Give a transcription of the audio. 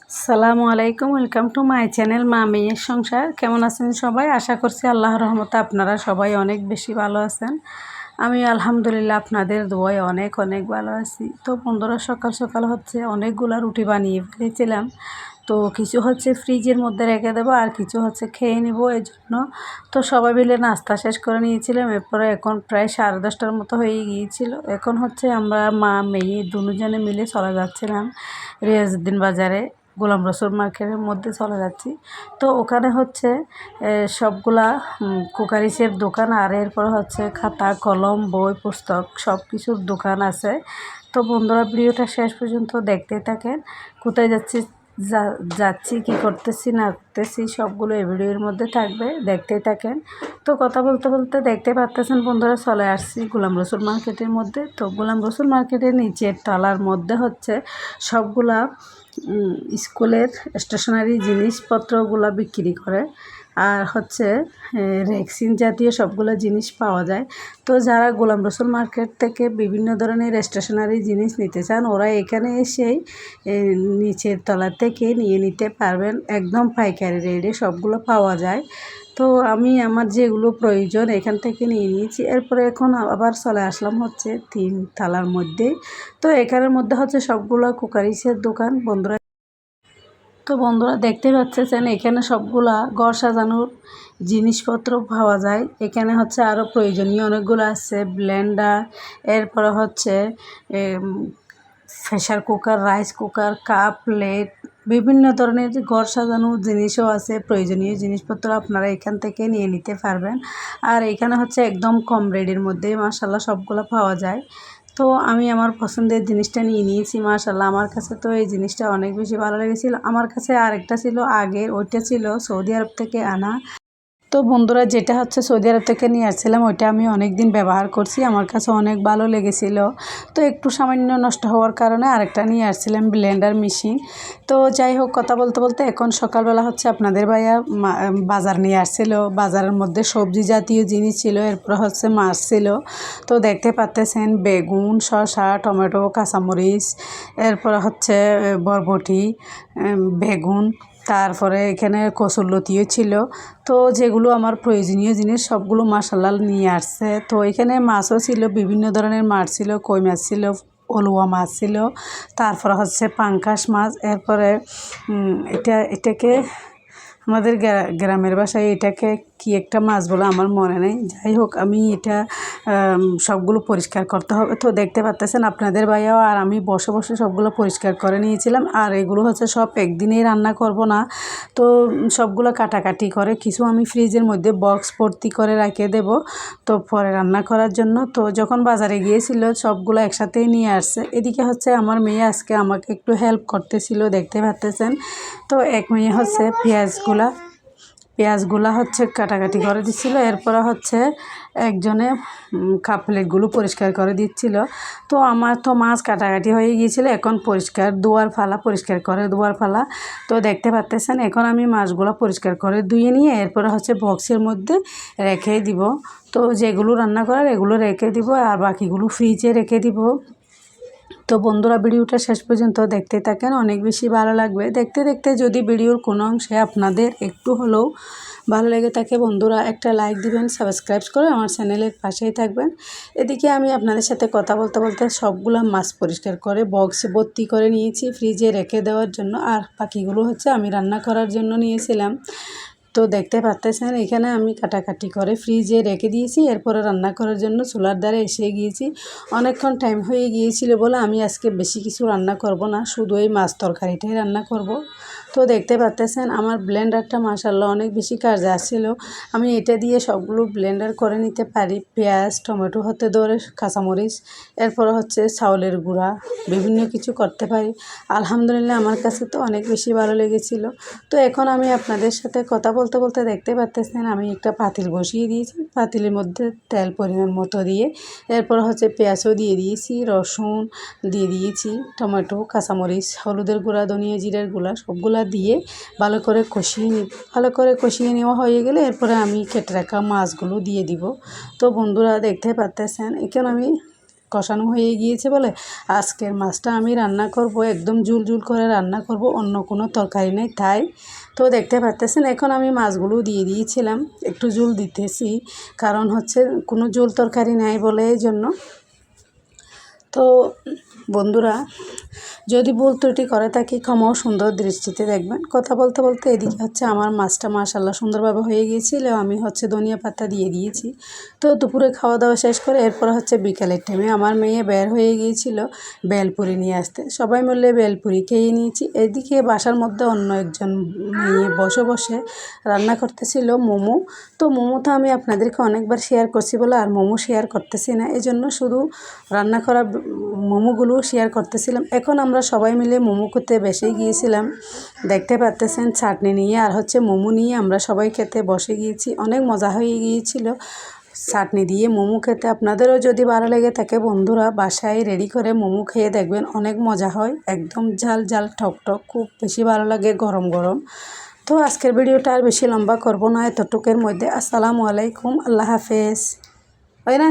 আসসালামু আলাইকুম, welcome to my channel মা মেয়ের সংসার। কেমন আছেন সবাই? আশা করছি আল্লাহর রহমতে আপনারা সবাই অনেক বেশি ভালো আছেন। আমি আলহামদুলিল্লাহ আপনাদের দোয়ায় অনেক অনেক ভালো আছি। তো বন্ধুরা, সকাল সকাল হচ্ছে অনেকগুলো রুটি বানিয়ে ফেলেছিলাম। তো কিছু হচ্ছে ফ্রিজের মধ্যে রেখে দেবো, আর কিছু হচ্ছে খেয়ে নিব এই জন্য। তো সবাই মিলে নাস্তা শেষ করে নিয়েছিলাম। এরপরে এখন প্রায় 10:30টার মতো হয়ে গিয়েছিল। এখন হচ্ছে আমরা মা মেয়ে দুজনে মিলে চলে যাচ্ছিলাম রিয়াজউদ্দিন বাজারে, গোলাম রসুল মার্কেটের মধ্যে চলে যাচ্ছি। তো ওখানে হচ্ছে সবগুলা কুকারিসের দোকান, আর এরপর হচ্ছে খাতা কলম বই পুস্তক সব কিছুর দোকান আছে। তো বন্ধুরা, ভিডিওটা শেষ পর্যন্ত দেখতে থাকেন। কোথায় যাচ্ছি কি করতেছি না করতেছি সবগুলো এই ভিডিওর মধ্যে থাকবে, দেখতেই থাকেন। তো কথা বলতে বলতে দেখতে পারতেছেন বন্ধুরা, চলে আসছি গোলাম রসুল মার্কেটের মধ্যে। তো গোলাম রসুল মার্কেটের নিচের তলার মধ্যে হচ্ছে সবগুলা স্কুলের স্টেশনারি জিনিসপত্রগুলো বিক্রি করে, আর হচ্ছে রেক্সিন জাতীয় সবগুলো জিনিস পাওয়া যায়। তো যারা গোলাম রসুল মার্কেট থেকে বিভিন্ন ধরনের স্টেশনারি জিনিস নিতে চান, ওরা এখানে এসেই নিচের তলা থেকে নিয়ে নিতে পারবেন। একদম পাইকারি রেটে সবগুলো পাওয়া যায়। তো আমি আমার যেগুলো প্রয়োজন এখান থেকে নিয়ে নিয়েছি। এরপরে এখন আবার চলে আসলাম হচ্ছে 3 তলার মধ্যে। তো এখানের মধ্যে হচ্ছে সবগুলো কুকারিসের দোকান বন্ধুরা। তো বন্ধুরা, দেখতে পাচ্ছেন এখানে সবগুলা ঘর সাজানোর জিনিসপত্র পাওয়া যায়। এখানে হচ্ছে আরও প্রয়োজনীয় অনেকগুলো আছে, ব্লেন্ডার, এরপরে হচ্ছে pressure cooker, rice cooker, cup plate, বিভিন্ন ধরনের ঘর সাজানোর জিনিসও আছে। প্রয়োজনীয় জিনিসপত্র আপনারা এখান থেকে নিয়ে নিতে পারবেন। আর এখানে হচ্ছে একদম কম রেটের মধ্যে মাশাআল্লাহ সবগুলো পাওয়া যায়। তো আমি আমার পছন্দের জিনিসটা নিয়ে নিয়েছি মাশাআল্লাহ। আমার কাছে তো এই জিনিসটা অনেক বেশি ভালো লেগেছিল। আমার কাছে আরেকটা ছিল আগের, ওইটা ছিল সৌদি আরব থেকে আনা। তো বন্ধুরা, যেটা হচ্ছে সৌদি আরব থেকে নিয়ে আসছিলাম ওইটা আমি অনেক দিন ব্যবহার করছি, আমার কাছে অনেক ভালো লেগেছিল। তো একটু সামান্য নষ্ট হওয়ার কারণে আরেকটা নিয়ে আসছিলাম ব্লেন্ডার মেশিন। তো যাই হোক, কথা বলতে বলতে এখন সকালবেলা হচ্ছে আপনাদের ভাইয়া বাজার নিয়ে আসছিল। বাজারের মধ্যে সবজি জাতীয় জিনিস ছিল, এরপর হচ্ছে মাছ ছিল। তো দেখতে পাচ্ছেন বেগুন, শসা, টমেটো, কাঁচামরিচ, এরপর হচ্ছে বরবটি, বেগুন, তারপরে এখানে কচুরলতিও ছিল। তো যেগুলো আমার প্রয়োজনীয় জিনিস সবগুলো মাশাআল্লাহ নিয়ে আসছে। তো এখানে মাছও ছিল, বিভিন্ন ধরনের মাছ ছিল, কই মাছ ছিল, অলুয়া মাছ ছিল, তারপরে হচ্ছে পাঙ্কাশ মাছ। এরপরে এটাকে আমাদের গ্রামের ভাষায় এটাকে কি একটা মাছ বলে আমার মনে নেই। যাই হোক, আমি এটা সবগুলো পরিষ্কার করতে হবে। তো দেখতে পাচ্ছেন আপনাদের ভাইয়াও আর আমি বসে বসে সবগুলো পরিষ্কার করে নিয়েছিলাম। আর এগুলো হচ্ছে সব একদিনেই রান্না করব না, তো সবগুলো কাটাকাটি করে কিছু আমি ফ্রিজের মধ্যে বক্স ভর্তি করে রেখে দেব, তো পরে রান্না করার জন্য। তো যখন বাজারে গিয়েছিল সবগুলো একসাথেই নিয়ে আসছে। এদিকে হচ্ছে আমার মেয়ে আজকে আমাকে একটু হেল্প করতেছিল, দেখতে পাচ্ছেন। তো এক মেয়ে হচ্ছে পেঁয়াজগুলা হচ্ছে কাটাকাটি করে দিচ্ছিল, এরপরে হচ্ছে একজনে কাপ প্লেটগুলো পরিষ্কার করে দিচ্ছিল। তো আমার তো মাছ কাটাকাটি হয়ে গিয়েছিল, এখন পরিষ্কার করে ধোয়ার ফালা। তো দেখতে পাচ্ছেন এখন আমি মাছগুলো পরিষ্কার করে ধুয়ে নিয়ে এরপরে হচ্ছে বক্সের মধ্যে রেখে দিব। তো যেগুলো রান্না করার এগুলো রেখে দিব, আর বাকিগুলো ফ্রিজে রেখে দিব। তো বন্ধুরা, ভিডিওটা শেষ পর্যন্ত দেখতে থাকেন, অনেক বেশি ভালো লাগবে। দেখতে দেখতে যদি ভিডিওর কোনো অংশে আপনাদের একটু হলেও ভালো লেগে থাকে বন্ধুরা, একটা লাইক দিবেন, সাবস্ক্রাইব করে আমার চ্যানেলের পাশেই থাকবেন। এদিকে আমি আপনাদের সাথে কথা বলতে বলতে সবগুলো মাছ পরিষ্কার করে বক্সে ভর্তি করে নিয়েছি ফ্রিজে রেখে দেওয়ার জন্য, আর বাকিগুলো হচ্ছে আমি রান্না করার জন্য নিয়েছিলাম। তো দেখতে পাচ্ছেন এখানে আমি কাটাকাটি করে ফ্রিজে রেখে দিয়েছি, এরপরে রান্না করার জন্য চুলার ধারে এসে গিয়েছি। অনেকক্ষণ টাইম হয়ে গিয়েছিল বলে আমি আজকে বেশি কিছু রান্না করব না, শুধু এই মাছ তরকারিটাই রান্না করব। তো দেখতে পাচ্ছেন আমার ব্লেন্ডারটা মাশাআল্লাহ অনেক বেশি কাজে আসছিল। আমি এটা দিয়ে সবগুলো ব্লেন্ডার করে নিতে পারি, পেঁয়াজ টমেটো হতে ধরে কাঁচামরিচ, এরপরে হচ্ছে চাউলের গুঁড়া, বিভিন্ন কিছু করতে পারি। আলহামদুলিল্লাহ আমার কাছে তো অনেক বেশি ভালো লেগেছিল। তো এখন আমি আপনাদের সাথে কথা বলতে বলতে দেখতে পাচ্ছেন আমি একটা পাতিল বসিয়ে দিয়েছি, পাতিলের মধ্যে তেল পরিমাণ মতো দিয়ে এরপর হচ্ছে পেঁয়াজও দিয়ে দিয়েছি, রসুন দিয়ে দিয়েছি, টমেটো, কাঁচামরিচ, হলুদের গুঁড়া, ধনিয়া জিরার গুঁড়া সবগুলা দিয়ে ভালো করে কষিয়ে নেওয়া হয়ে গেলে এরপরে আমি কেটে রাখা মাছগুলো দিয়ে দিব। তো বন্ধুরা, দেখতে পাচ্ছেন এখন আমি কষানো হয়ে গিয়েছে বলে আজকের মাছটা আমি রান্না করব, একদম ঝুল ঝুল করে রান্না করব, অন্য কোনো তরকারি নেই তাই। তো দেখতে পাচ্ছেন এখন আমি মাছগুলো দিয়ে দিয়েছিলাম, একটু ঝোল দিতেছি কারণ হচ্ছে কোনো ঝোল তরকারি নাই বলে এই জন্য। তো বন্ধুরা, যদি ভুল ত্রুটি করে থাকি ক্ষমাও সুন্দর দৃষ্টিতে দেখবেন। কথা বলতে বলতে এদিকে হচ্ছে আমার মাছটা মাশাল্লাহ সুন্দরভাবে হয়ে গিয়েছিল, আমি হচ্ছে ধনিয়া পাতা দিয়ে দিয়েছি। তো দুপুরে খাওয়া দাওয়া শেষ করে এরপর হচ্ছে বিকালের টাইমে আমার মেয়ে বের হয়ে গিয়েছিল বেলপুরি নিয়ে আসতে, সবাই মিলে বেলপুরি খেয়ে নিয়েছি। এদিকে বাসার মধ্যে অন্য একজন মেয়ে বসে বসে রান্না করতেছিল মোমো। তো মোমো তো আমি আপনাদেরকে অনেকবার শেয়ার করছি বলে আর মোমো শেয়ার করতেছি না, এই জন্য শুধু রান্না করা মোমোগুলো শেয়ার করতেছিলাম। এখন আমরা সবাই মিলে মোমো খেতে বসে গিয়েছিলাম, দেখতে পাচ্তেছেন চাটনি নিয়ে আর হচ্ছে মোমো নিয়ে আমরা সবাই খেতে বসে গিয়েছি। অনেক মজা হয়ে গিয়েছিল চাটনি দিয়ে মোমো খেতে। আপনাদেরও যদি ভালো লেগে থাকে বন্ধুরা বাসায় রেডি করে মোমো খেয়ে দেখবেন, অনেক মজা হয়, একদম ঝাল ঝাল টক টক, খুব বেশি ভালো লাগে গরম গরম। তো আজকের ভিডিওটা আর বেশি লম্বা করব না, এতটুকের মধ্যে। আসসালামু আলাইকুম, আল্লাহ হাফেজ। হয় না।